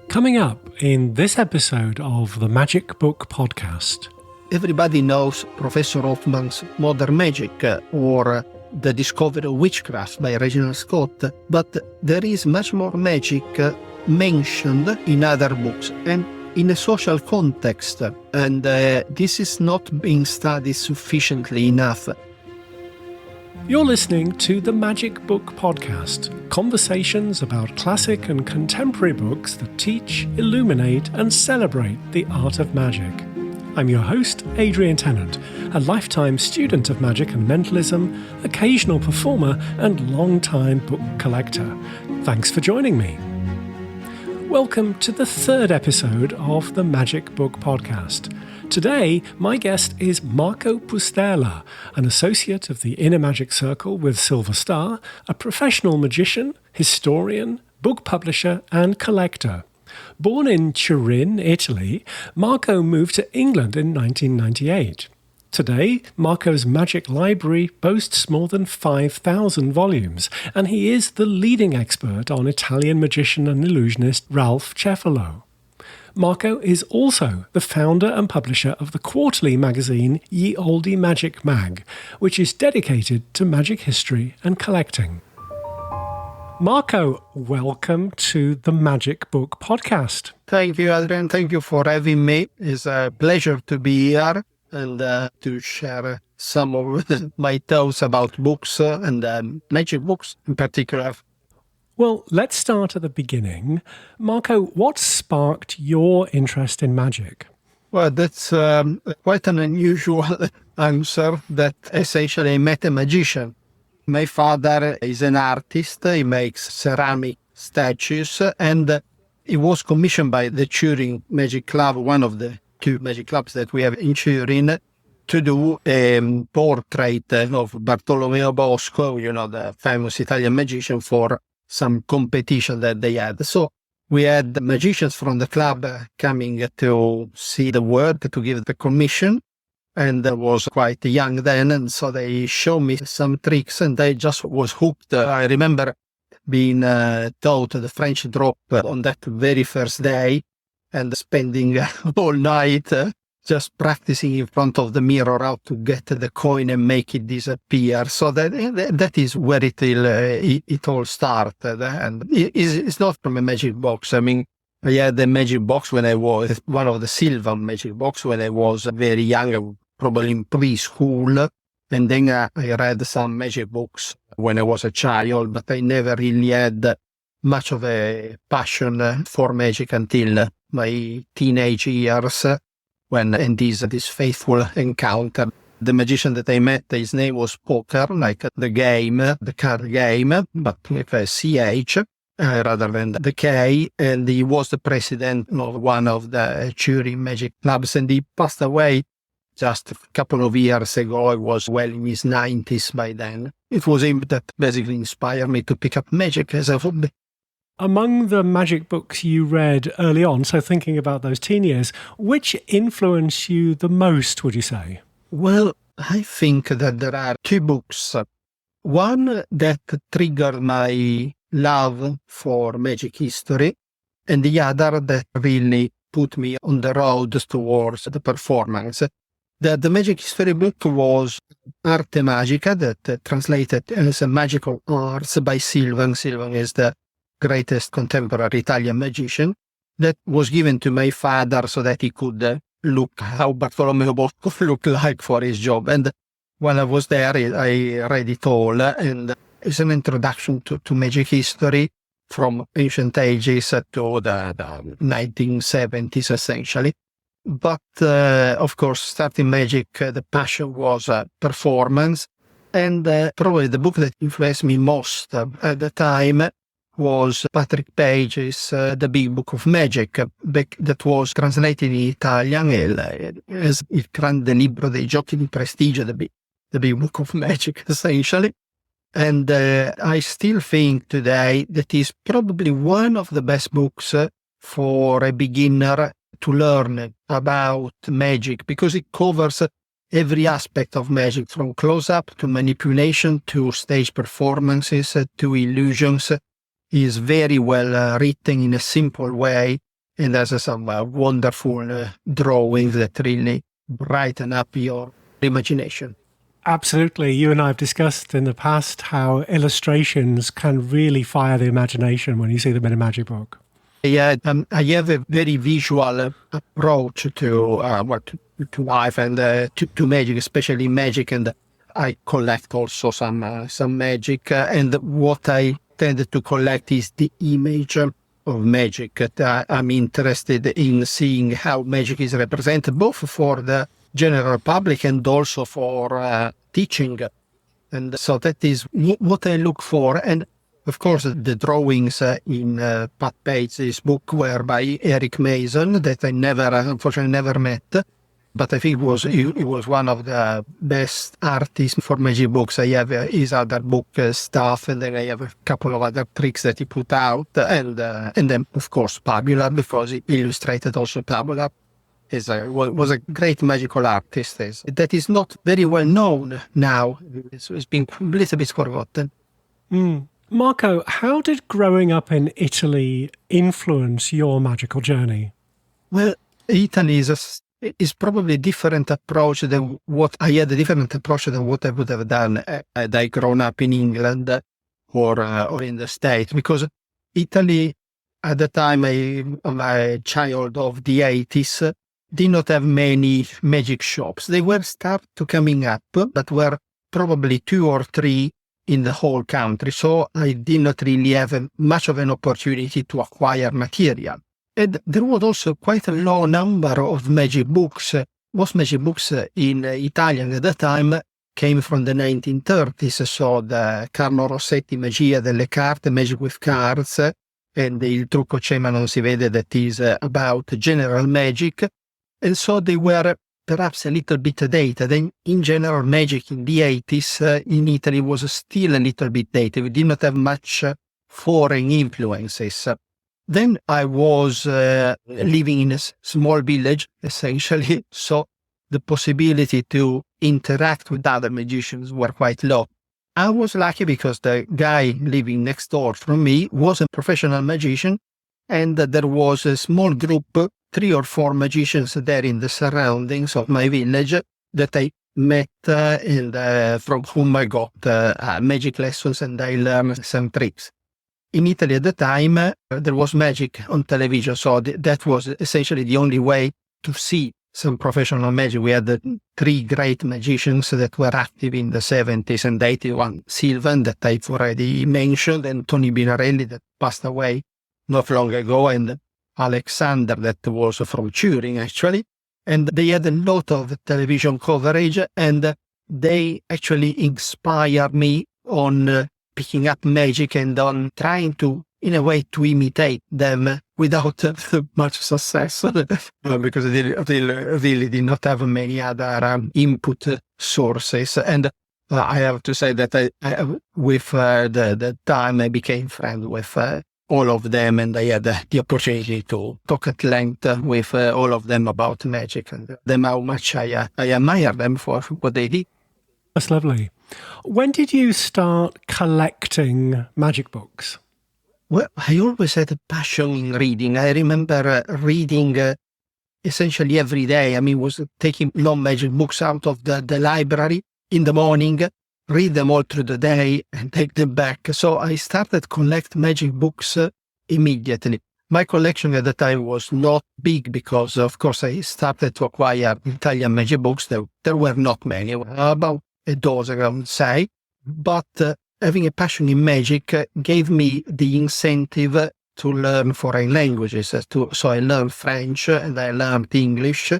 Coming up in this episode of the Magic Book Podcast. Everybody knows Professor Hoffman's Modern Magic or The Discovery of Witchcraft by Reginald Scott, but there is much more magic mentioned in other books and in a social context, and this is not being studied sufficiently enough. You're listening to the Magic Book Podcast, conversations about classic and contemporary books that teach, illuminate, and celebrate the art of magic. I'm your host, Adrian Tennant, a lifetime student of magic and mentalism, occasional performer, and long-time book collector. Thanks for joining me. Welcome to the third episode of the Magic Book Podcast. Today, my guest is Marco Pusterla, an associate of the Inner Magic Circle with Silver Star, a professional magician, historian, book publisher, and collector. Born in Turin, Italy, Marco moved to England in 1998. Today, Marco's magic library boasts more than 5,000 volumes, and he is the leading expert on Italian magician and illusionist Ralph Cefalo. Marco is also the founder and publisher of the quarterly magazine Ye Olde Magic Mag, which is dedicated to magic history and collecting. Marco, welcome to the Magic Book Podcast. Thank you, Adrian. Thank you for having me. It's a pleasure to be here and to share some of my thoughts about books and magic books in particular. Well, let's start at the beginning. Marco, what sparked your interest in magic? Well, that's quite an unusual answer. That essentially I met a magician. My father is an artist. He makes ceramic statues, and he was commissioned by the Turin Magic Club, one of the two magic clubs that we have in Turin, to do a portrait of Bartolomeo Bosco, the famous Italian magician, for some competition that they had. So we had magicians from the club coming to see the work, to give the commission. And I was quite young then, and so they showed me some tricks, and I just was hooked. I remember being taught the French drop on that very first day, and spending all night just practicing in front of the mirror how to get the coin and make it disappear. So that is where it all started. And it's not from a magic box. I mean, I had a magic box when I was one of the silver magic box when I was very young, probably in preschool. And then I read some magic books when I was a child, but I never really had much of a passion for magic until my teenage years, when in this faithful encounter. The magician that I met, his name was Poker, like the game, the card game, but with a CH rather than the K, and he was the president of one of the Turin magic clubs, and he passed away just a couple of years ago. I was well in his 90s by then. It was him that basically inspired me to pick up magic as a hobby. Among the magic books you read early on, so thinking about those teen years, which influenced you the most, would you say? Well, I think that there are two books. One that triggered my love for magic history, and the other that really put me on the road towards the performance. The magic history book was Arte Magica, that translated as Magical Arts by Silvan. Silvan is the greatest contemporary Italian magician, that was given to my father so that he could look how Bartolomeo Bosco looked like for his job. And while I was there, I read it all, and it's an introduction to magic history from ancient ages to the 1970s, essentially. But, of course, starting magic, the passion was performance. And probably the book that influenced me most at the time was Patrick Page's The Big Book of Magic, that was translated in Italian as Il Grande Libro dei Giochi di Prestigio, the Big Book of Magic, essentially. And I still think today that is probably one of the best books for a beginner to learn about magic, because it covers every aspect of magic, from close-up to manipulation to stage performances to illusions. Is very well written in a simple way, and there's some wonderful drawings that really brighten up your imagination. Absolutely. You and I have discussed in the past how illustrations can really fire the imagination when you see them in a magic book. Yeah, I have a very visual approach to life and to magic, especially magic, and I collect also some magic. And what I tend to collect is the image of magic. I'm interested in seeing how magic is represented, both for the general public and also for teaching. And so that is what I look for. And of course, the drawings in Pat Page's book were by Eric Mason that I unfortunately never met. But I think it was one of the best artists for magic books. I have his other book stuff, and then I have a couple of other tricks that he put out. And then, of course, Pabula, because he illustrated also Pabula. Was a great magical artist. That is not very well known now. It's been a little bit forgotten. Marco, how did growing up in Italy influence your magical journey? Well, Italy is probably a different approach than what I had, a different approach than what I would have done had I grown up in England or in the States, because Italy, at the time, I'm a child of the 80s, did not have many magic shops. They were start to coming up, but were probably 2 or 3 in the whole country. So I did not really have much of an opportunity to acquire material. And there was also quite a low number of magic books. Most magic books in Italian at the time came from the 1930s. So the Carlo Rossetti Magia delle Carte, Magic with Cards, and Il Trucco c'è ma non si vede, that is about general magic. And so they were perhaps a little bit dated. And in general, magic in the 80s in Italy was still a little bit dated. We did not have much foreign influences. Then I was living in a small village, essentially, so the possibility to interact with other magicians were quite low. I was lucky because the guy living next door from me was a professional magician, and there was a small group, 3 or 4 magicians there in the surroundings of my village that I met and from whom I got magic lessons, and I learned some tricks. In Italy at the time, there was magic on television, so that was essentially the only way to see some professional magic. We had 3 great magicians that were active in the 70s and 81. Silvan, that I've already mentioned, and Tony Binarelli, that passed away not long ago, and Alexander, that was from Turin, actually. And they had a lot of television coverage, and they actually inspired me on picking up magic and on trying to, in a way, to imitate them without much success, because they really did not have many other input sources. And I have to say that with the time, I became friends with all of them, and I had the opportunity to talk at length with all of them about magic and them, how much I admire them for what they did. That's lovely. When did you start collecting magic books? Well, I always had a passion in reading. I remember reading essentially every day. I mean, was taking long magic books out of the library in the morning, read them all through the day, and take them back. So I started collect magic books immediately. My collection at the time was not big because, of course, I started to acquire Italian magic books. There were not many, about a dozen, I would say. But having a passion in magic gave me the incentive to learn foreign languages. So I learned French and I learned English.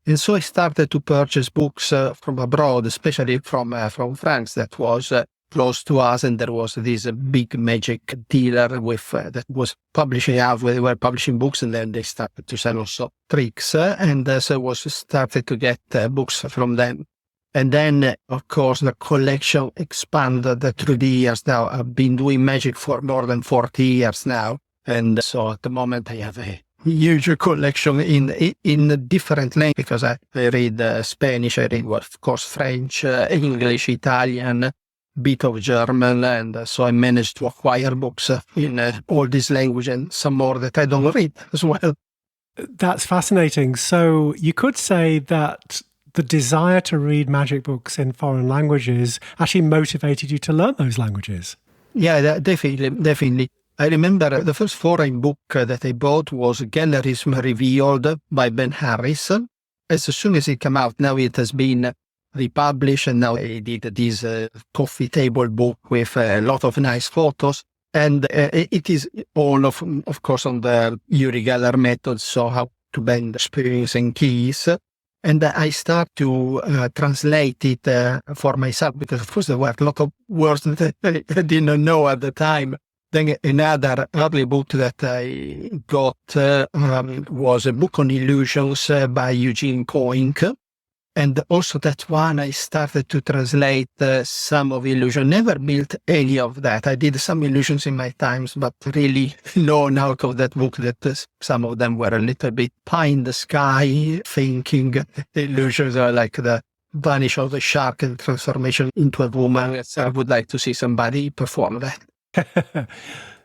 And so I started to purchase books from abroad, especially from France, that was close to us. And there was this big magic dealer with that was publishing out, where they were publishing books, and then they started to sell also tricks. And so I was started to get books from them. And then, of course, the collection expanded through the years. Now, I've been doing magic for more than 40 years now. And so at the moment, I have a huge collection in different languages, because I read Spanish, I read, of course, French, English, Italian, bit of German. And so I managed to acquire books in all these languages, and some more that I don't read as well. That's fascinating. So you could say that the desire to read magic books in foreign languages actually motivated you to learn those languages. Yeah, definitely, definitely. I remember the first foreign book that I bought was Gallerism Revealed by Ben Harris. As soon as it came out, now it has been republished, and now I did this coffee table book with a lot of nice photos. And it is all of course, on the Uri Geller method, so how to bend springs and keys. And I start to translate it for myself, because of course there were a lot of words that I didn't know at the time. Then another early book that I got was a book on illusions by Eugene Koink. And also that one I started to translate some of illusion. Never built any of that. I did some illusions in my times, but really known out of that book that some of them were a little bit pie in the sky thinking illusions, are like the vanish of a shark and transformation into a woman. So I would like to see somebody perform that.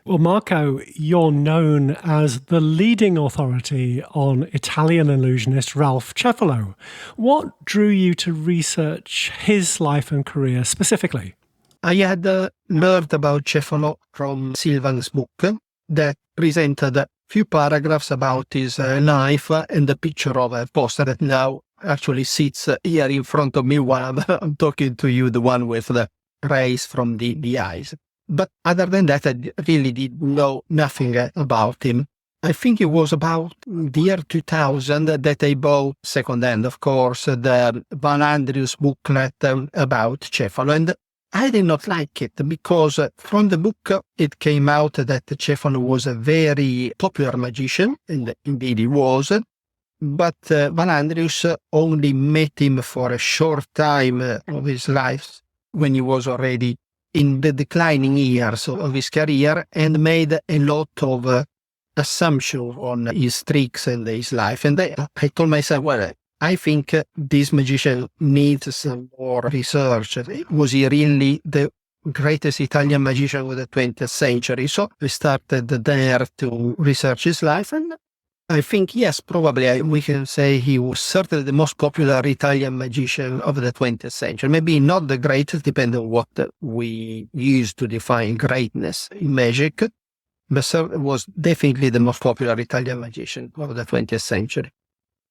Well, Marco, you're known as the leading authority on Italian illusionist Ralph Cefalo. What drew you to research his life and career specifically? I had learned about Cefalo from Silvan's book that presented a few paragraphs about his life and the picture of a poster that now actually sits here in front of me while I'm talking to you, the one with the rays from the eyes. But other than that, I really did know nothing about him. I think it was about the year 2000 that I bought, second-hand of course, the Van Andrius booklet about Cefalo. And I did not like it because from the book it came out that Cefalo was a very popular magician, and indeed he was. But Van Andrius only met him for a short time of his life, when he was already in the declining years of his career, and made a lot of assumptions on his tricks and his life. And I told myself, well, I think this magician needs some more research. Was he really the greatest Italian magician of the 20th century? So I started there to research his life, and I think, yes, probably we can say he was certainly the most popular Italian magician of the 20th century. Maybe not the greatest, depending on what we use to define greatness in magic, but was definitely the most popular Italian magician of the 20th century.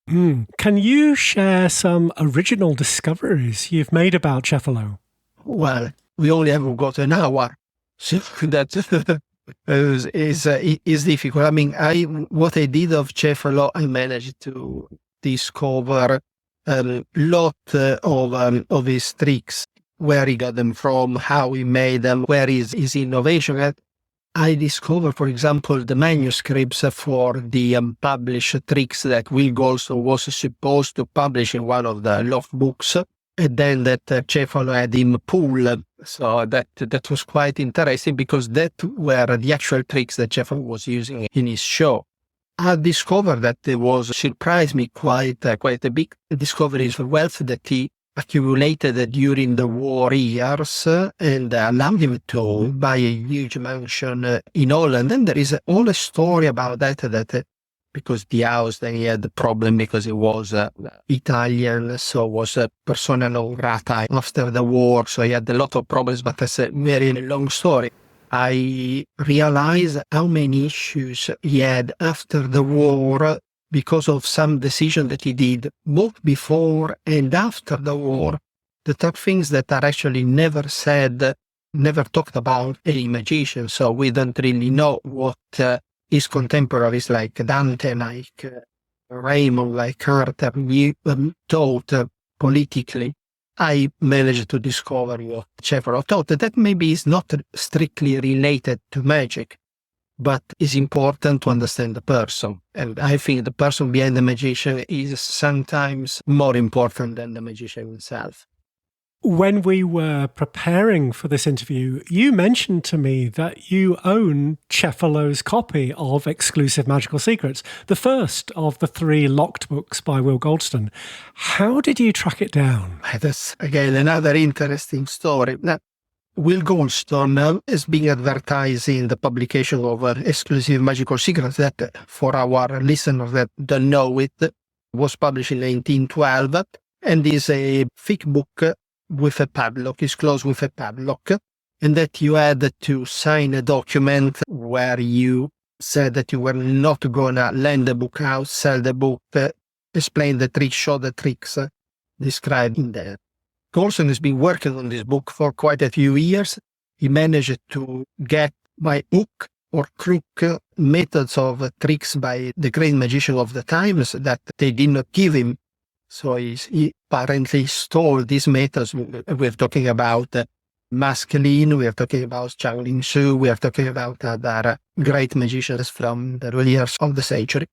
Can you share some original discoveries you've made about Cefalo? Well, we only have got an hour, so that is difficult. I mean, what I did of Cefalo, I managed to discover a lot of his tricks, where he got them from, how he made them, where is his innovation. I discovered, for example, the manuscripts for the published tricks that Will Goldston was supposed to publish in one of the Loft books, and then that Cefalo had him pull. So that was quite interesting, because that were the actual tricks that Cefalo was using in his show. I discovered that there was, surprised me quite a big discovery, of wealth that he accumulated during the war years, and allowed him to buy a huge mansion in Holland. And there is a whole story about that because the house, then he had the problem because he was Italian, so was a persona non grata after the war, so he had a lot of problems, but that's a very long story. I realized how many issues he had after the war because of some decision that he did both before and after the war, that are things that are actually never said, never talked about any magician. So we don't really know what his contemporaries like Dante, like Raymond, like Carter, thought politically. I managed to discover what Cefalo thought, that maybe is not strictly related to magic, but is important to understand the person. And I think the person behind the magician is sometimes more important than the magician himself. When we were preparing for this interview, you mentioned to me that you own Cefalo's copy of Exclusive Magical Secrets, the first of the 3 locked books by Will Goldston. How did you track it down? That's, again, another interesting story. Now, Will Goldstone is being advertised in the publication of Exclusive Magical Secrets that, for our listeners that don't know it, was published in 1912 and is a thick book with a padlock. It's closed with a padlock, and that you had to sign a document where you said that you were not going to lend the book out, sell the book, explain the tricks, show the tricks described in there. Goldstone has been working on this book for quite a few years. He managed to get by hook or crook methods of tricks by the great magician of the times that they did not give him. So he apparently stole these methods. We're talking about Mascaline, we are talking about Chang Su, we are talking about other great magicians from the early years of the century.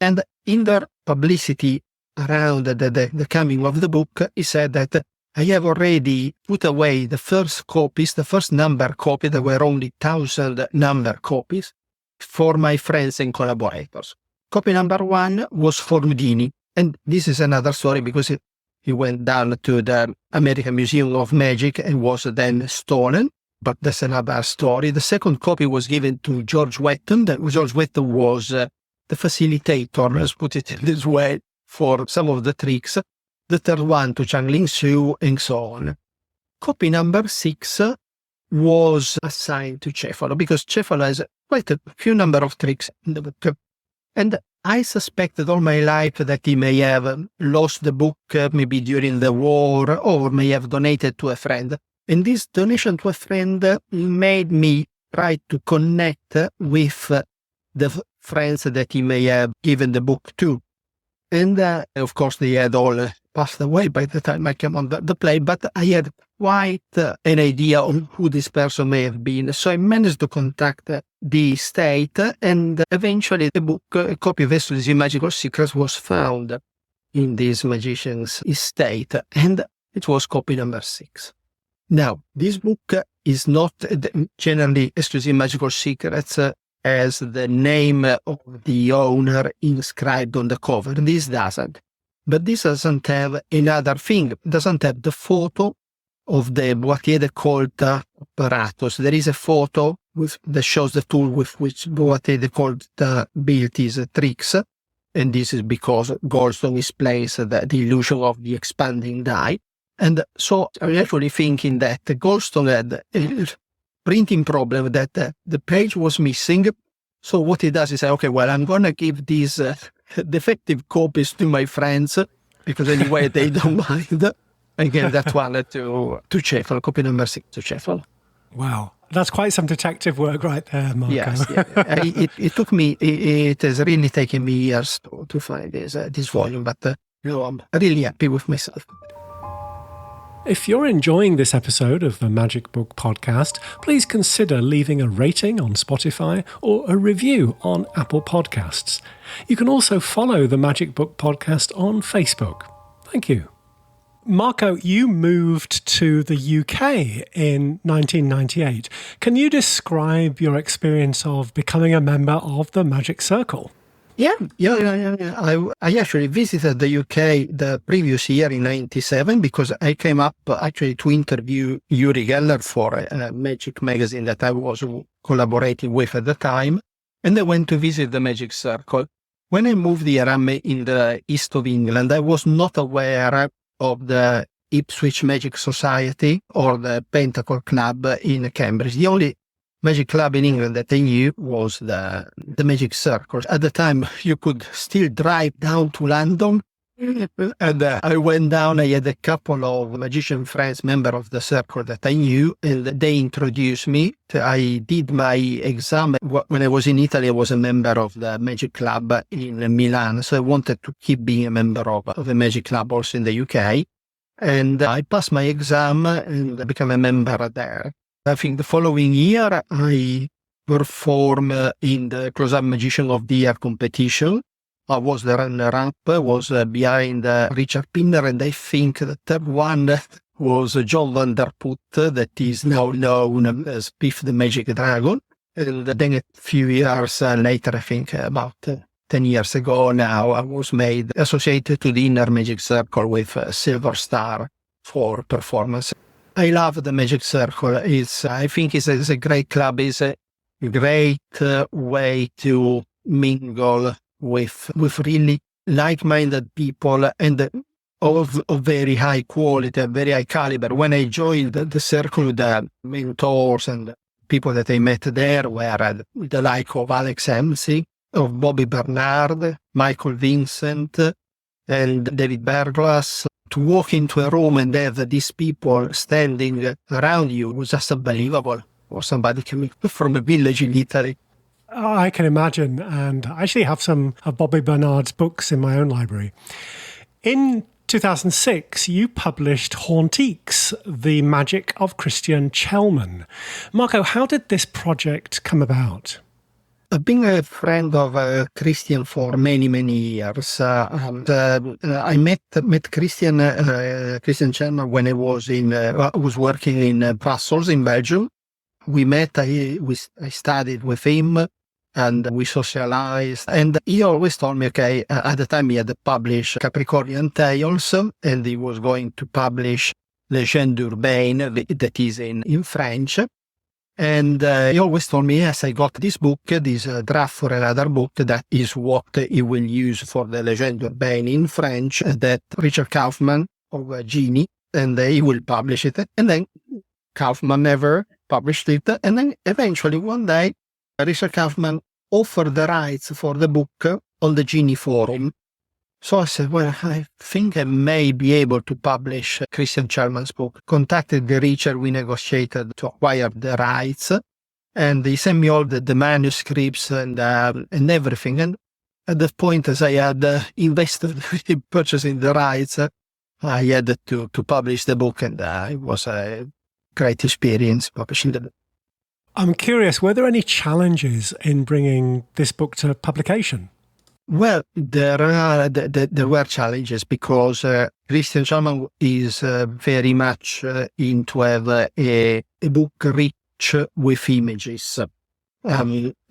And in their publicity around the coming of the book, he said that I have already put away the first copies, the first number copy, there were only 1,000 number copies, for my friends and collaborators. Copy number 1 was for Houdini. And this is another story because he went down to the American Museum of Magic and was then stolen. But that's another story. The second copy was given to George Wetton. George Wetton was the facilitator, let's put it this way, for some of the tricks. The third one to Chang Su, and so on. Copy number 6 was assigned to Cefalo because Cefalo has quite a few number of tricks in the book. And I suspected all my life that he may have lost the book maybe during the war or may have donated to a friend. And this donation to a friend made me try to connect with the friends that he may have given the book to. And of course, they had all passed away by the time I came on the play, but I had quite an idea on who this person may have been. So I managed to contact the estate, and eventually the book, a copy of Exclusive Magical Secrets, was found in this magician's estate, and it was copy number 6. Now, this book is not generally Exclusive Magical Secrets as the name of the owner inscribed on the cover. This doesn't. But this doesn't have another thing. It doesn't have the photo of the Boîtier de Colta apparatus. There is a photo that shows the tool with which Boîtier de Colta built his tricks. And this is because Goldstone explains the illusion of the expanding die. And so I'm actually thinking that Goldstone had a printing problem, that the page was missing. So what he does is say, okay, well, I'm going to give these defective copies to my friends because anyway they don't mind. I gave that one to Cefalo, copy number 6 to Cefalo. Wow. That's quite some detective work right there, Marco. Yes. Yeah. It took me, it has really taken me years to find this volume, but I'm really happy with myself. If you're enjoying this episode of the Magic Book Podcast, please consider leaving a rating on Spotify or a review on Apple Podcasts. You can also follow the Magic Book Podcast on Facebook. Thank you. Marco, you moved to the UK in 1998. Can you describe your experience of becoming a member of the Magic Circle? Yeah. I actually visited the UK the previous year in 97 because I came up actually to interview Uri Geller for a Magic magazine that I was collaborating with at the time. And I went to visit the Magic Circle. When I moved here, I'm in the east of England. I was not aware of the Ipswich Magic Society or the Pentacle Club in Cambridge. The only Magic Club in England that I knew was the Magic Circle. At the time, you could still drive down to London. And I went down, I had a couple of magician friends, member of the circle that I knew, and they introduced me. I did my exam. When I was in Italy, I was a member of the Magic Club in Milan. So I wanted to keep being a member of a Magic Club also in the UK. And I passed my exam and became a member there. I think the following year, I performed in the Close-Up Magician of the Year competition. I was the runner-up, was behind Richard Pinner, and I think the third one was John van der Put, that is now known as Piff the Magic Dragon. And then a few years later, I think about 10 years ago now, I was made associated to the Inner Magic Circle with a Silver Star for performance. I love the Magic Circle. I think it's a great club. It's a great way to mingle with really like-minded people and of very high quality and very high caliber. When I joined the circle, the mentors and people that I met there were the like of Alex Hemsey, of Bobby Bernard, Michael Vincent, and David Berglas. To walk into a room and have these people standing around you was just unbelievable. Or somebody coming from a village in Italy. I can imagine, and I actually have some of Bobby Bernard's books in my own library. In 2006, you published Hauntiques, The Magic of Christian Chelman. Marco, how did this project come about? I've been a friend of Christian for many, many years. I met Christian Chelman when I was working in Brussels in Belgium. We met, I studied with him and we socialized. And he always told me, okay, at the time he had published Capricornian Tales and he was going to publish Legende Urbaine, that is in French. And he always told me, yes, I got this book, this draft for another book, that is what he will use for the Legende Urbaine in French, that Richard Kaufman of Genie, and he will publish it. And then Kaufman never published it. And then eventually one day, Richard Kaufman offered the rights for the book on the Genie forum. So I said, well, I think I may be able to publish Christian Chelman's book. Contacted Richard, we negotiated to acquire the rights, and he sent me all the manuscripts and everything. And at that point, as I had invested in purchasing the rights, I had to publish the book, and it was a great experience publishing the book. I'm curious, were there any challenges in bringing this book to publication? Well, there were challenges because Christian Chelman is very much into have a book rich with images.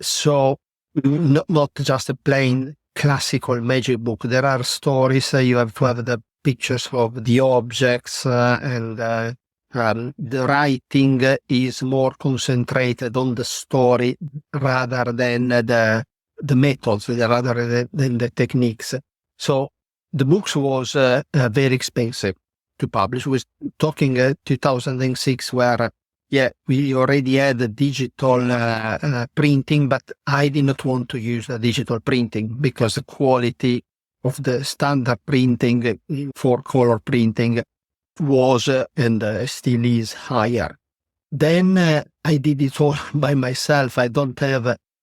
So not just a plain classical magic book. There are stories. You have to have the pictures of the objects and the writing is more concentrated on the story rather than the methods, rather than the techniques. So the books was very expensive to publish. We're talking 2006 where, we already had the digital printing, but I did not want to use the digital printing because the quality of the standard printing for color printing was and still is higher. Then I did it all by myself.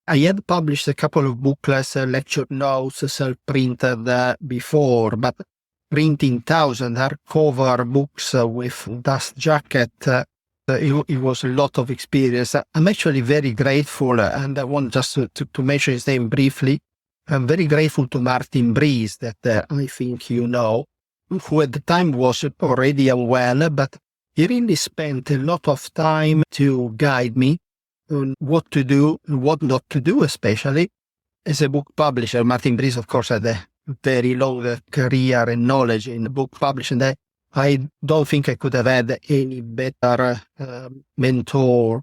I had published a couple of booklets, lecture notes, self-printed before, but printing 1,000 hardcover books with dust jacket, it was a lot of experience. I'm actually very grateful, and I want just to mention his name briefly. I'm very grateful to Martin Breeze, that I think you know, who at the time was already unwell, but he really spent a lot of time to guide me on what to do and what not to do, especially as a book publisher. Martin Breeze, of course, had a very long career and knowledge in book publishing. I don't think I could have had any better mentor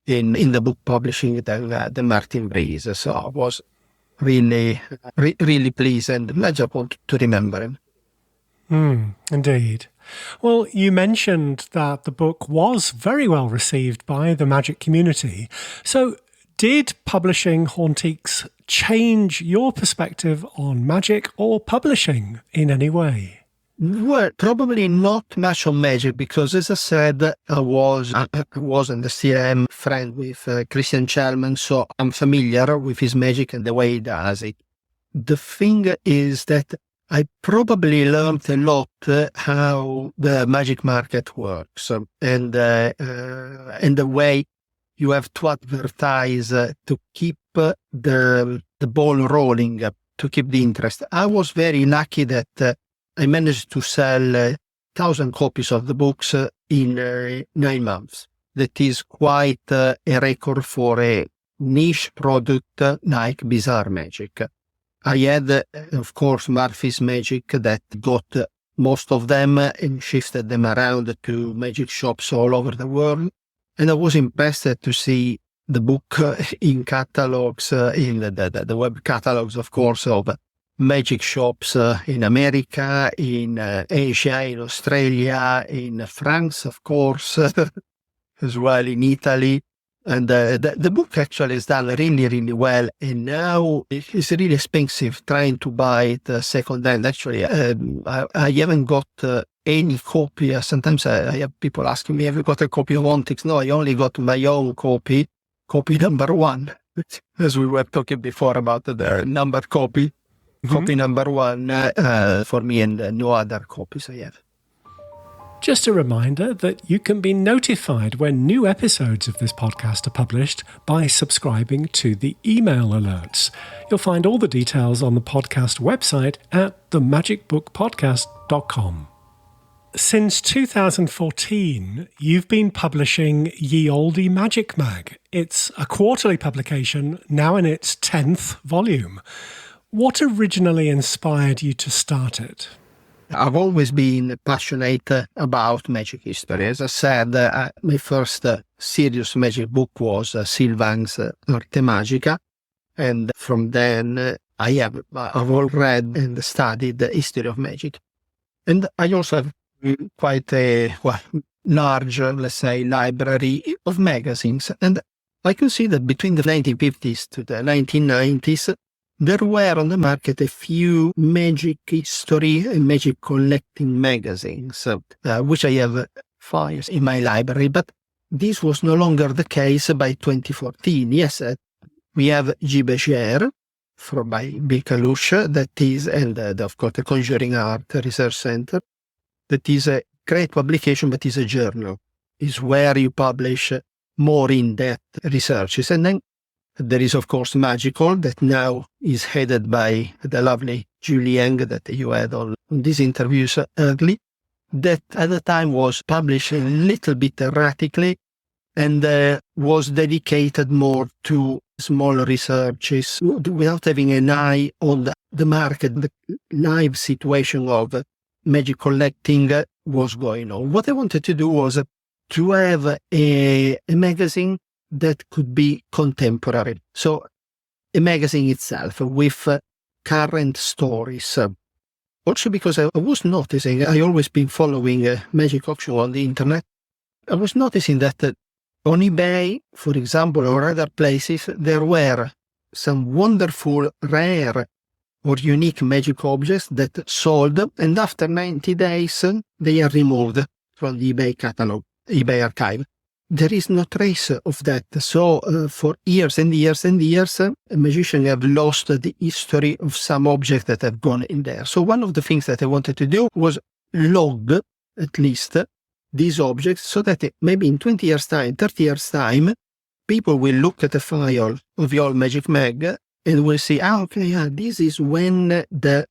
in the book publishing than Martin Breeze. So I was really, really pleased, and I just want to remember him. Indeed. Well, you mentioned that the book was very well received by the magic community. So did publishing Hauntiques change your perspective on magic or publishing in any way? Well, probably not much on magic because, as I said, I was and still am friend with Christian Chelman, so I'm familiar with his magic and the way he does it. The thing is that I probably learned a lot how the magic market works and the way you have to advertise to keep the ball rolling, to keep the interest. I was very lucky that I managed to sell 1,000 copies of the books in 9 months. That is quite a record for a niche product like Bizarre Magic. I had, of course, Murphy's Magic that got most of them and shifted them around to magic shops all over the world. And I was impressed to see the book in catalogs, in the web catalogs, of course, of magic shops in America, in Asia, in Australia, in France, of course, as well in Italy. And the book actually is done really, really well. And now it's really expensive trying to buy it second-hand. Actually, I haven't got any copy. Sometimes I have people asking me, have you got a copy of Onyx? No, I only got my own copy number one, as we were talking before about the number copy. Copy number one for me, and no other copies I have. Just a reminder that you can be notified when new episodes of this podcast are published by subscribing to the email alerts. You'll find all the details on the podcast website at themagicbookpodcast.com. Since 2014, you've been publishing Ye Olde Magic Mag. It's a quarterly publication, now in its 10th volume. What originally inspired you to start it? I've always been passionate about magic history. As I said, my first serious magic book was Sylvain's Arte Magica. And from then, I've all read and studied the history of magic. And I also have quite a large, let's say, library of magazines. And I can see that between the 1950s to the 1990s, there were on the market a few magic history and magic collecting magazines, which I have files in my library, but this was no longer the case by 2014. Yes, we have Guy Bézières by Bill Kalush, that is, and of course the Conjuring Art Research Center, that is a great publication, but is a journal. Is where you publish more in-depth researches. And then there is, of course, Magical, that now is headed by the lovely Julie Eng that you had on these interviews early, that at the time was published a little bit erratically and was dedicated more to small researches without having an eye on the market, the live situation of magic collecting was going on. What I wanted to do was to have a magazine that could be contemporary. So a magazine itself with current stories. Also because I was noticing, I always been following magic auction on the internet. I was noticing that on eBay, for example, or other places, there were some wonderful, rare or unique magic objects that sold, and after 90 days, they are removed from the eBay catalog, eBay archive. There is no trace of that. So for years and years and years, magicians have lost the history of some objects that have gone in there. So one of the things that I wanted to do was log, at least, these objects so that maybe in 20 years' time, 30 years' time, people will look at a file of the old Magic Mag and will see, this is when the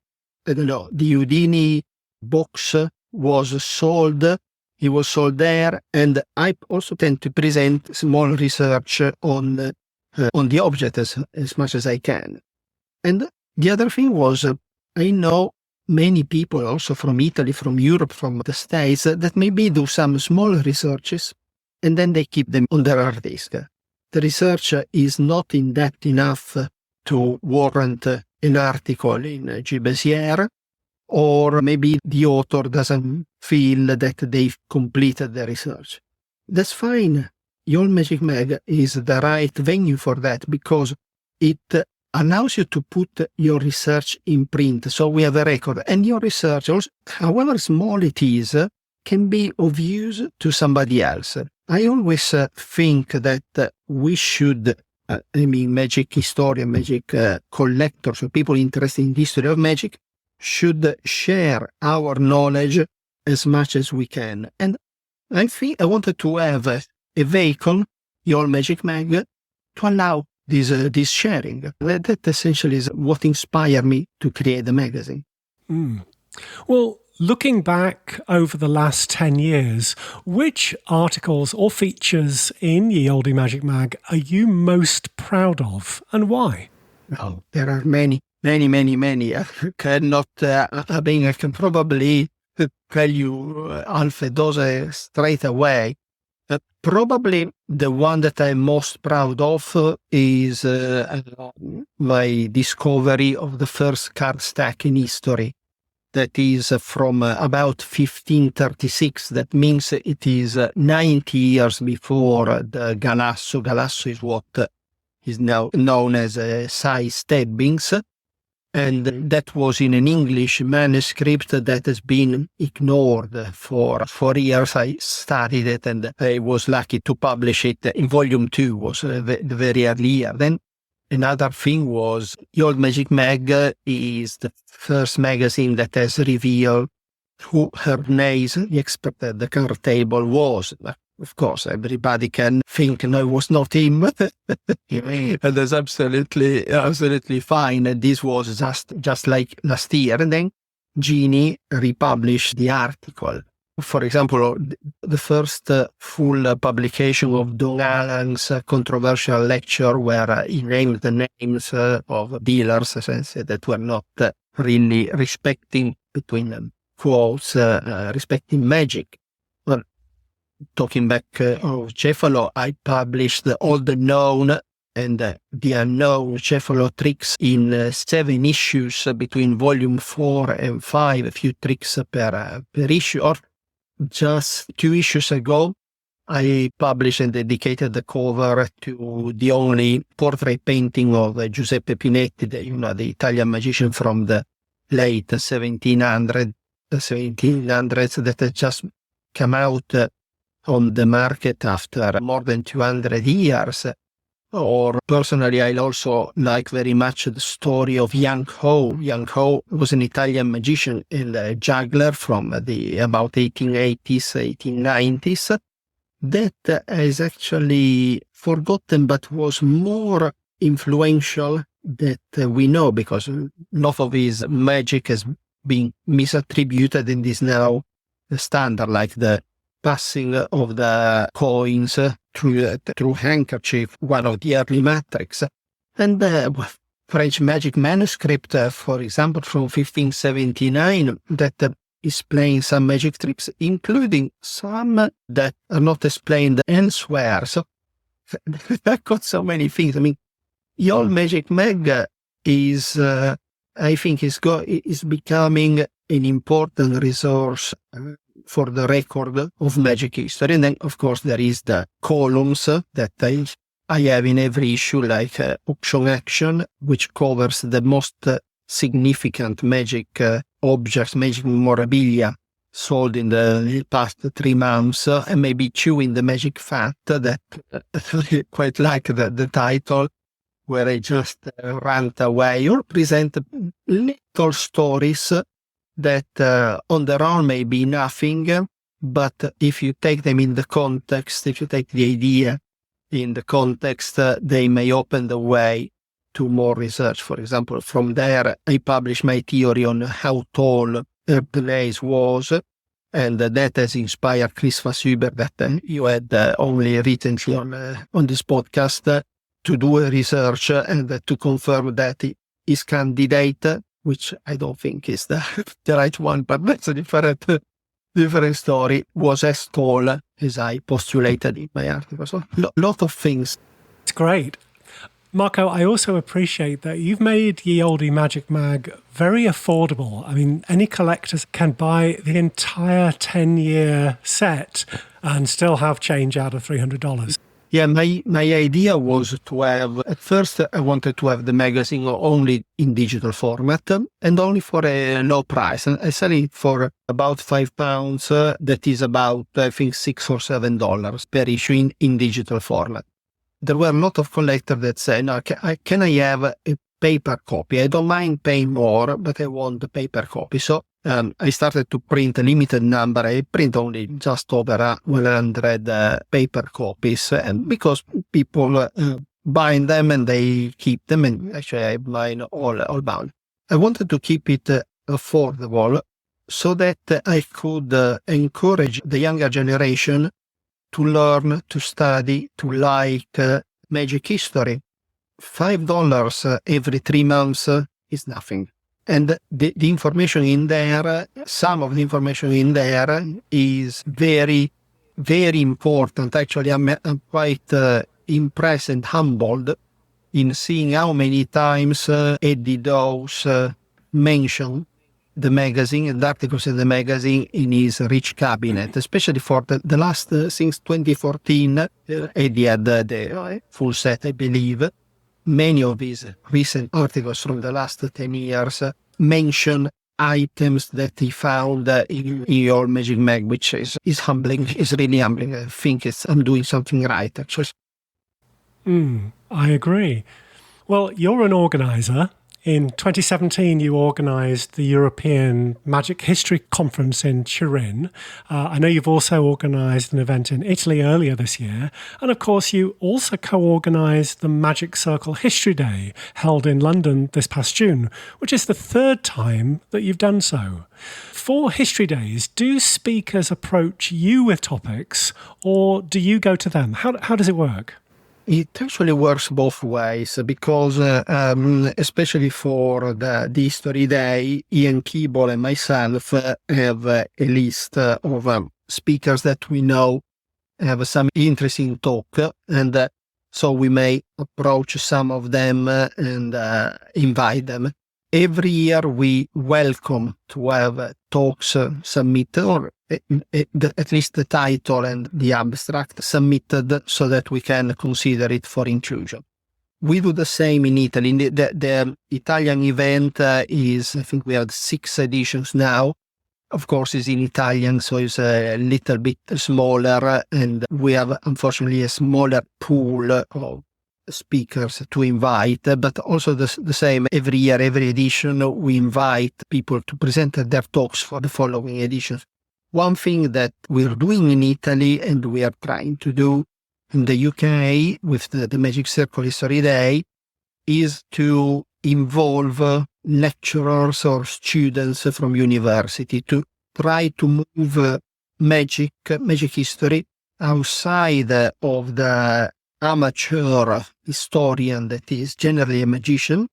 Houdini box was sold. He was sold there, and I also tend to present small research on the object as much as I can. And the other thing was, I know many people also from Italy, from Europe, from the States, that maybe do some small researches, and then they keep them on their hard disk. The research is not in-depth enough to warrant an article in Guy Bézières, or maybe the author doesn't feel that they've completed the research. That's fine. Your Magic Mag is the right venue for that because it allows you to put your research in print. So we have a record. And your research, also, however small it is, can be of use to somebody else. I always think that we should, magic historian, magic collectors, or people interested in the history of magic, should share our knowledge as much as we can. And I think I wanted to have a vehicle, your Magic Mag, to allow this sharing. That essentially is what inspired me to create the magazine. Well, looking back over the last 10 years, which articles or features in Ye Olde Magic Mag are you most proud of, and why? Oh, there are many. I can probably tell you half a dozen straight away. Probably the one that I'm most proud of is my discovery of the first card stack in history. That is from about 1536. That means it is 90 years before the Galasso. Galasso is what is now known as size stebbings. And that was in an English manuscript that has been ignored for 4 years. I studied it and I was lucky to publish it in volume 2, was the very early year. Then another thing was the Old Magic Mag is the first magazine that has revealed who Hernaise, the expert at the card table, was. Of course, everybody can think, no, it was not him. And that's absolutely fine. And this was just like last year. And then Genie republished the article. For example, the first full publication of Don Allen's controversial lecture where he named the names of dealers that were not really respecting, between them, quotes, respecting magic. Well, talking back of Cefalo, I published all the known and the unknown Cefalo tricks in 7 issues between volume 4 and 5, a few tricks per issue. Or just 2 issues ago, I published and dedicated the cover to the only portrait painting of Giuseppe Pinetti, the Italian magician from the late 1700s that had just come out on the market after more than 200 years. Or personally, I also like very much the story of Yang Ho. Yang Ho was an Italian magician and a juggler from the about 1880s, 1890s that is actually forgotten but was more influential that we know, because a lot of his magic has been misattributed and is now the standard, like the passing of the coins through handkerchief, one of the early matrix. And the French magic manuscript, for example, from 1579, that explain some magic tricks, including some that are not explained elsewhere. So I've got so many things. I mean, the Old Magic Mag is, I think, is becoming an important resource for the record of magic history. And then, of course, there is the columns that I have in every issue, like Auction Action, which covers the most significant magic objects, magic memorabilia sold in the past 3 months, and maybe Chewing the Magic Fat, that I quite like the title, where I just rant away or present little stories that on their own may be nothing, but if you take them in the context, if you take the idea in the context, they may open the way to more research. For example, from there, I published my theory on how tall Hercules was, and that has inspired Chris Fasuber, that you had only recently on this podcast, to do a research and to confirm that his candidate, which I don't think is the right one, but that's a different story, was as tall as I postulated in my article. So lot of things. It's great. Marco, I also appreciate that you've made Ye Olde Magic Mag very affordable. I mean, any collectors can buy the entire 10-year set and still have change out of $300. Yeah, my idea was to have, at first I wanted to have the magazine only in digital format and only for a low price. And I sell it for about £5. That is about, I think, $6 or $7 per issue in digital format. There were a lot of collectors that say, no, can I have a paper copy? I don't mind paying more, but I want the paper copy. So I started to print a limited number. I print only just over 100 paper copies, and because people buy them and they keep them, and actually I have mine all bound. I wanted to keep it affordable so that I could encourage the younger generation to learn, to study, to like magic history. $5 every 3 months is nothing. And the information in there, some of the information in there is very, very important. Actually, I'm quite impressed and humbled in seeing how many times Eddie Dawes mentioned the magazine and articles in the magazine in his rich cabinet, especially for the last, since 2014, Eddie had the full set, I believe. Many of his recent articles from the last 10 years mention items that he found in your Magic Mag, which is humbling, is really humbling. I think I'm doing something right, actually. I agree. Well, you're an organizer. In 2017, you organised the European Magic History Conference in Turin. I know you've also organised an event in Italy earlier this year. And of course, you also co-organised the Magic Circle History Day held in London this past June, which is the third time that you've done so. For History Days, do speakers approach you with topics or do you go to them? How does it work? It actually works both ways because, especially for the History Day, Ian Keeble and myself have a list of speakers that we know have some interesting talk, and so we may approach some of them and invite them. Every year we welcome to have talks submitted, or at least the title and the abstract submitted so that we can consider it for inclusion. We do the same in Italy. The Italian event is, I think we have 6 editions now. Of course, it's in Italian, so it's a little bit smaller, and we have, unfortunately, a smaller pool of speakers to invite, but also the same every year, every edition, we invite people to present their talks for the following editions. One thing that we're doing in Italy and we are trying to do in the UK with the Magic Circle History Day is to involve lecturers or students from university to try to move magic history outside of the amateur historian that is generally a magician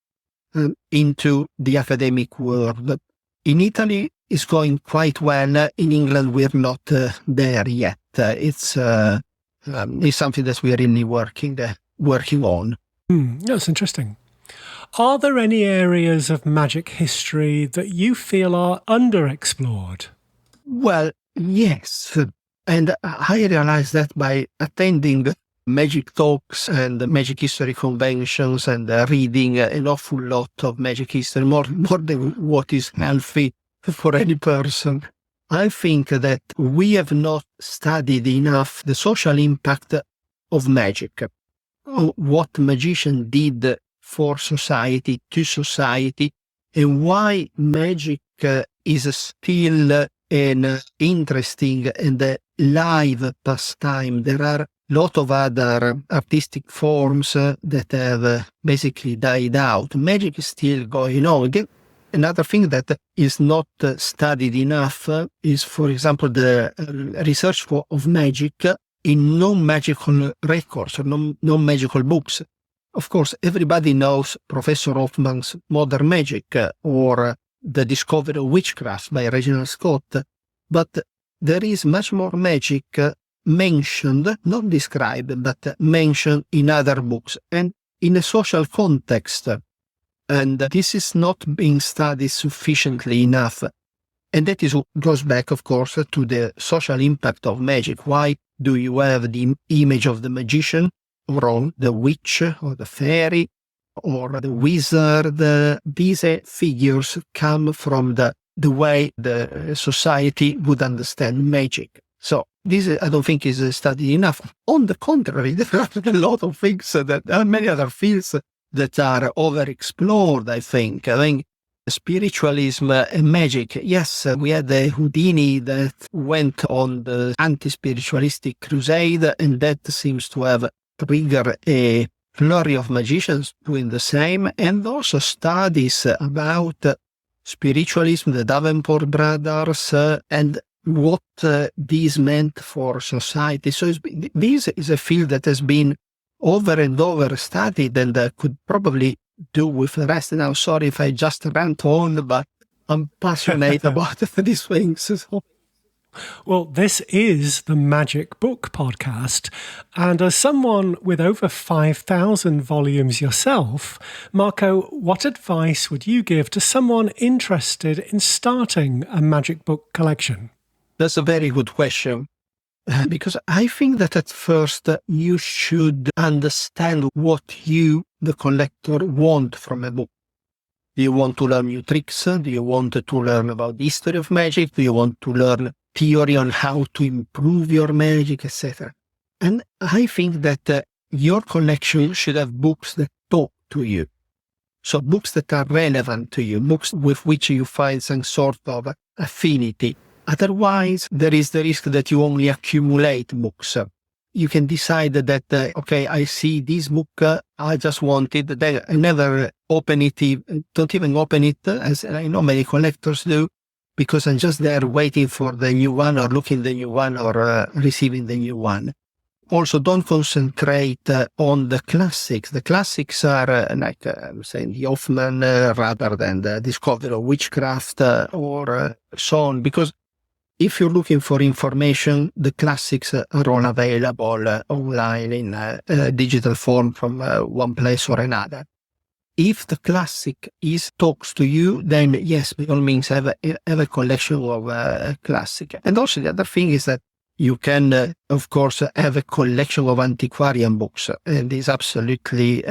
into the academic world. In Italy, it's going quite well. In England, we're not there yet. It's something that we are really working on. That's interesting. Are there any areas of magic history that you feel are underexplored? Well, yes. And I realized that by attending magic talks and magic history conventions and reading an awful lot of magic history, more than what is healthy for any person. I think that we have not studied enough the social impact of magic, what magician did for society, to society, and why magic is still an interesting and live pastime. There are a lot of other artistic forms that have basically died out. Magic is still going on. Another thing that is not studied enough is, for example, the research of magic in non-magical records or non-magical books. Of course, everybody knows Professor Hoffman's Modern Magic or The Discovery of Witchcraft by Reginald Scott, but there is much more magic mentioned, not described, but mentioned in other books and in a social context. And this is not being studied sufficiently enough. And that goes back, of course, to the social impact of magic. Why do you have the image of the magician or the witch or the fairy or the wizard? These figures come from the way the society would understand magic. So this, I don't think, is studied enough. On the contrary, there are a lot of things there are many other fields that are overexplored, I think. Spiritualism and magic. Yes, we had the Houdini that went on the anti-spiritualistic crusade, and that seems to have triggered a flurry of magicians doing the same, and also studies about spiritualism, the Davenport brothers, and what this meant for society. So this is a field that has been over and over studied and could probably do with the rest. And I'm sorry if I just rant on, but I'm passionate about these things. So. Well, this is the Magic Book Podcast. And as someone with over 5,000 volumes yourself, Marco, what advice would you give to someone interested in starting a magic book collection? That's a very good question. Because I think that at first you should understand what you, the collector, want from a book. Do you want to learn new tricks? Do you want to learn about the history of magic? Do you want to learn theory on how to improve your magic, etc.? And I think that your collection should have books that talk to you. So books that are relevant to you, books with which you find some sort of affinity. Otherwise, there is the risk that you only accumulate books. You can decide that, okay, I see this book, I just want it, then I never open it, don't even open it, as I know many collectors do, because I'm just there waiting for the new one or looking the new one or receiving the new one. Also, don't concentrate on the classics. The classics are like, I'm saying, the Hoffman rather than the Discovery of Witchcraft or so on, because if you're looking for information, the classics are all available online in digital form from one place or another. If the classic talks to you, then yes, by all means, have a collection of classic. And also the other thing is that you can, of course, have a collection of antiquarian books, and it's absolutely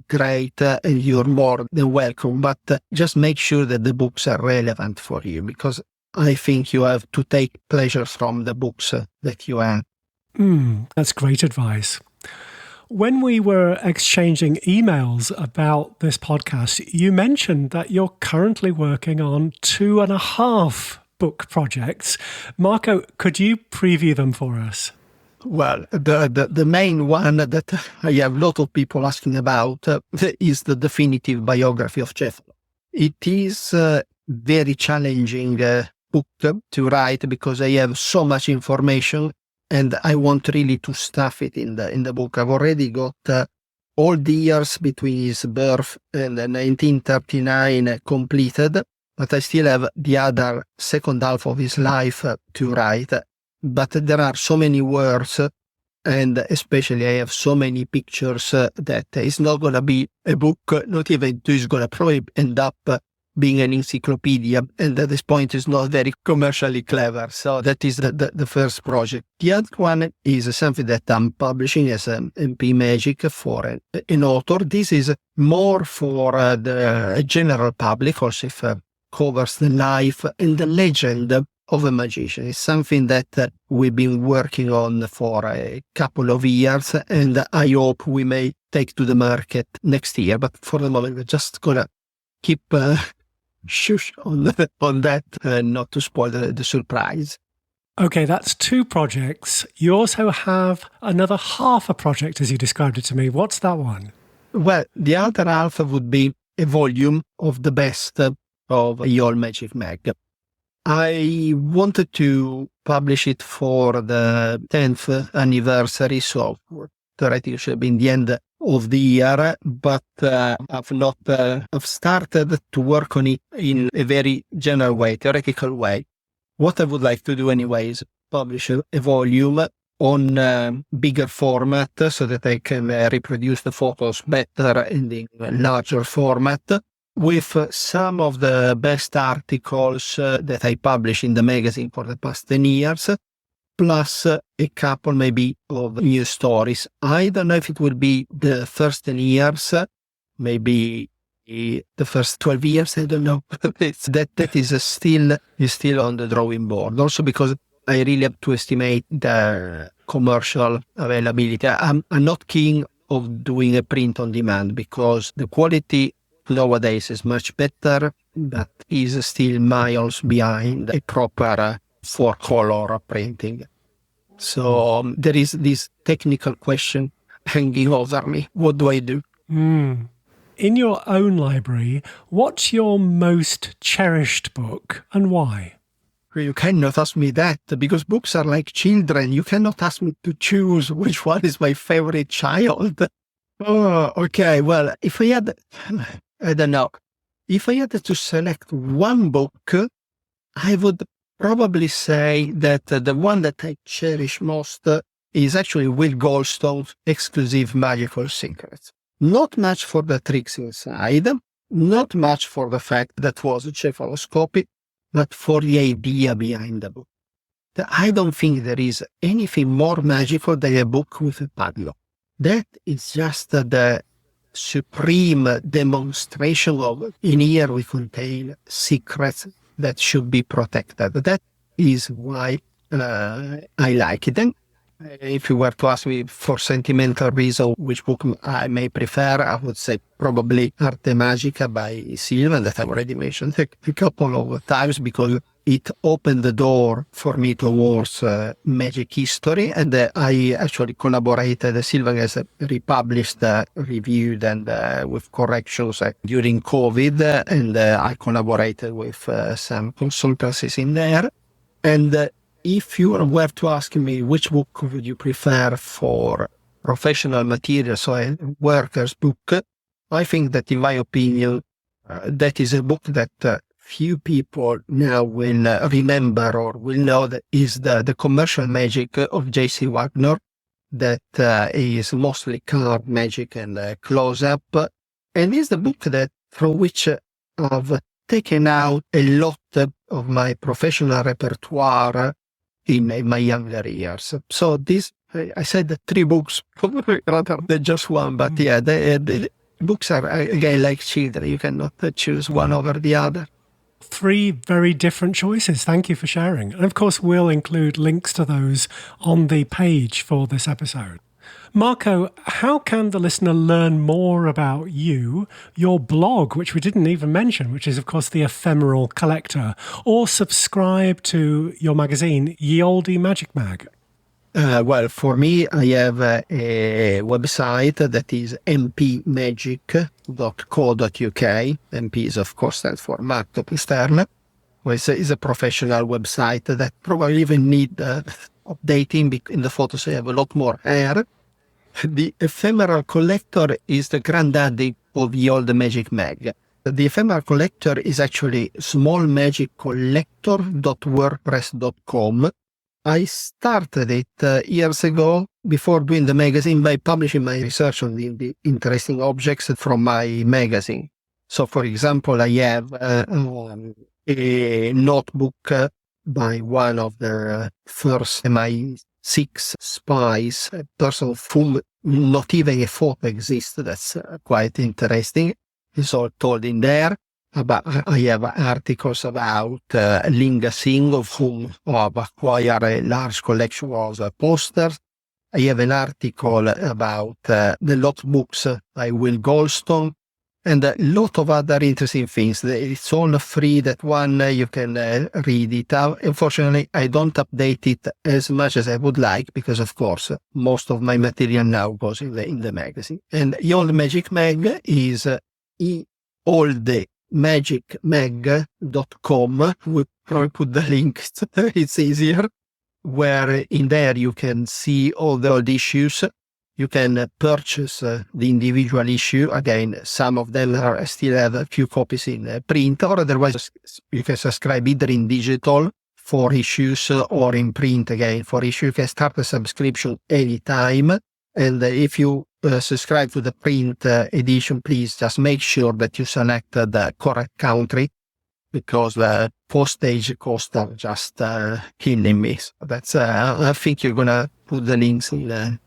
great, and you're more than welcome. But just make sure that the books are relevant for you, because I think you have to take pleasure from the books that you have. That's great advice. When we were exchanging emails about this podcast, you mentioned that you're currently working on 2.5 book projects. Marco, could you preview them for us? Well, the main one that I have a lot of people asking about is the definitive biography of Jethro. It is a very challenging book to write because I have so much information and I want really to stuff it in the book. I've already got all the years between his birth and 1939 completed, but I still have the other second half of his life to write. But there are so many words, and especially I have so many pictures that it's not going to be a book, not even two, it's going to probably end up being an encyclopedia, and at this point is not very commercially clever. So that is the first project. The other one is something that I'm publishing as an MP Magic for an author. This is more for the general public, also if covers the life and the legend of a magician. It's something that we've been working on for a couple of years, and I hope we may take to the market next year. But for the moment, we're just going to keep shush on that not to spoil the surprise. Okay, that's 2 projects. You also have another half a project, as you described it to me. What's that one? Well, the other half would be a volume of the best of Your Magic Mag. I wanted to publish it for the 10th anniversary, so theoretically should have been the end of the year, but I've started to work on it in a very general way, theoretical way. What I would like to do anyway is publish a volume on bigger format so that I can reproduce the photos better in the larger format, with some of the best articles that I published in the magazine for the past 10 years, plus a couple maybe of new stories. I don't know if it will be the first 10 years, maybe the first 12 years, I don't know. that is still on the drawing board. Also because I really have to estimate the commercial availability. I'm not keen of doing a print on demand because the quality nowadays is much better, but is still miles behind a proper 4-color printing. So there is this technical question hanging over me. What do I do? In your own library, what's your most cherished book and why? You cannot ask me that because books are like children. You cannot ask me to choose which one is my favorite child. Oh, okay. Well, if I had, I don't know, if I had to select one book, I would probably say that the one that I cherish most is actually Will Goldstone's Exclusive Magical Secrets. Not much for the tricks inside, not much for the fact that was cephaloscopic, but for the idea behind the book. I don't think there is anything more magical than a book with a padlock. That is just the supreme demonstration of in here we contain secrets that should be protected. That is why I like it. And if you were to ask me for sentimental reason which book I may prefer, I would say probably Arte Magica by Silva, that I've already mentioned a couple of times, because it opened the door for me towards magic history. And I actually collaborated, Silva has republished, reviewed, and with corrections during COVID. And I collaborated with some consultancies in there. And if you were to ask me which book would you prefer for professional material, so a worker's book, I think that, in my opinion, that is a book that few people now will remember or will know, that is the Commercial Magic of J.C. Wagner, that is mostly card magic and close-up, and is the book that from which I've taken out a lot of my professional repertoire in my younger years. So this, I said, the 3 books rather than just one, but yeah, the books are, again, like children. You cannot choose one over the other. 3 very different choices. Thank you for sharing. And of course, we'll include links to those on the page for this episode. Marco, how can the listener learn more about you, your blog, which we didn't even mention, which is, of course, The Ephemeral Collector, or subscribe to your magazine, Ye Olde Magic Mag? Well, for me, I have a website that is mpmagic.co.uk. MP is, of course, stands for Marco Pusterla, which is a professional website that probably even need updating. In the photos, I have a lot more hair. The Ephemeral Collector is the granddaddy of the Old Magic Mag. The Ephemeral Collector is actually smallmagiccollector.wordpress.com. I started it years ago, before doing the magazine, by publishing my research on the interesting objects from my magazine. So, for example, I have a notebook by one of the first MI6 spies, a person of whom not even a photo exists. That's quite interesting. It's all told in there. I have articles about Linga Singh, of whom I've acquired a large collection of posters. I have an article about the logbooks by Will Goldstone, and a lot of other interesting things. It's all free, that one you can read it out. Unfortunately, I don't update it as much as I would like, because, of course, most of my material now goes in the magazine. And the Old Magic Mag is oldmagicmag.com. We'll probably put the link, it's easier, where in there you can see all the old issues. You can purchase the individual issue. Again, some of them still have a few copies in print, or otherwise you can subscribe either in digital for issues or in print again for issue. You can start a subscription anytime. And if you subscribe to the print edition, please just make sure that you select the correct country, because the postage costs are just killing me. So that's, I think you're going to put the links in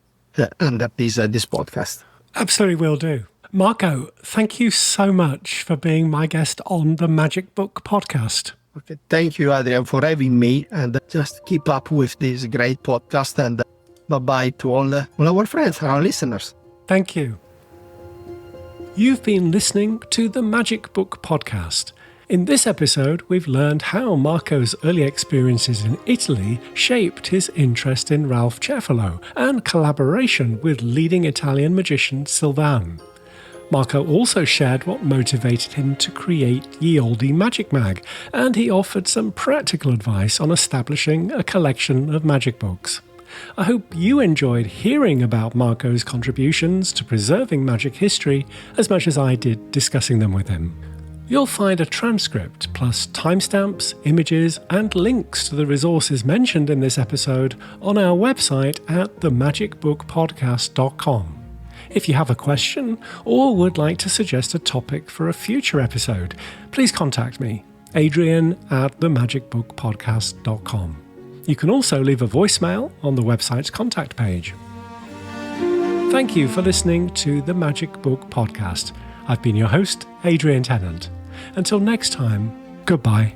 under this podcast. Absolutely will do. Marco, thank you so much for being my guest on the Magic Book podcast. Okay, thank you, Adrian, for having me, and just keep up with this great podcast, and bye-bye to all our friends, our listeners. Thank you. You've been listening to the Magic Book podcast. In this episode, we've learned how Marco's early experiences in Italy shaped his interest in Ralph Cefalo and collaboration with leading Italian magician Sylvan. Marco also shared what motivated him to create Ye Olde Magic Mag, and he offered some practical advice on establishing a collection of magic books. I hope you enjoyed hearing about Marco's contributions to preserving magic history as much as I did discussing them with him. You'll find a transcript plus timestamps, images, and links to the resources mentioned in this episode on our website at themagicbookpodcast.com. If you have a question or would like to suggest a topic for a future episode, please contact me, Adrian at themagicbookpodcast.com. You can also leave a voicemail on the website's contact page. Thank you for listening to the Magic Book Podcast. I've been your host, Adrian Tennant. Until next time, goodbye.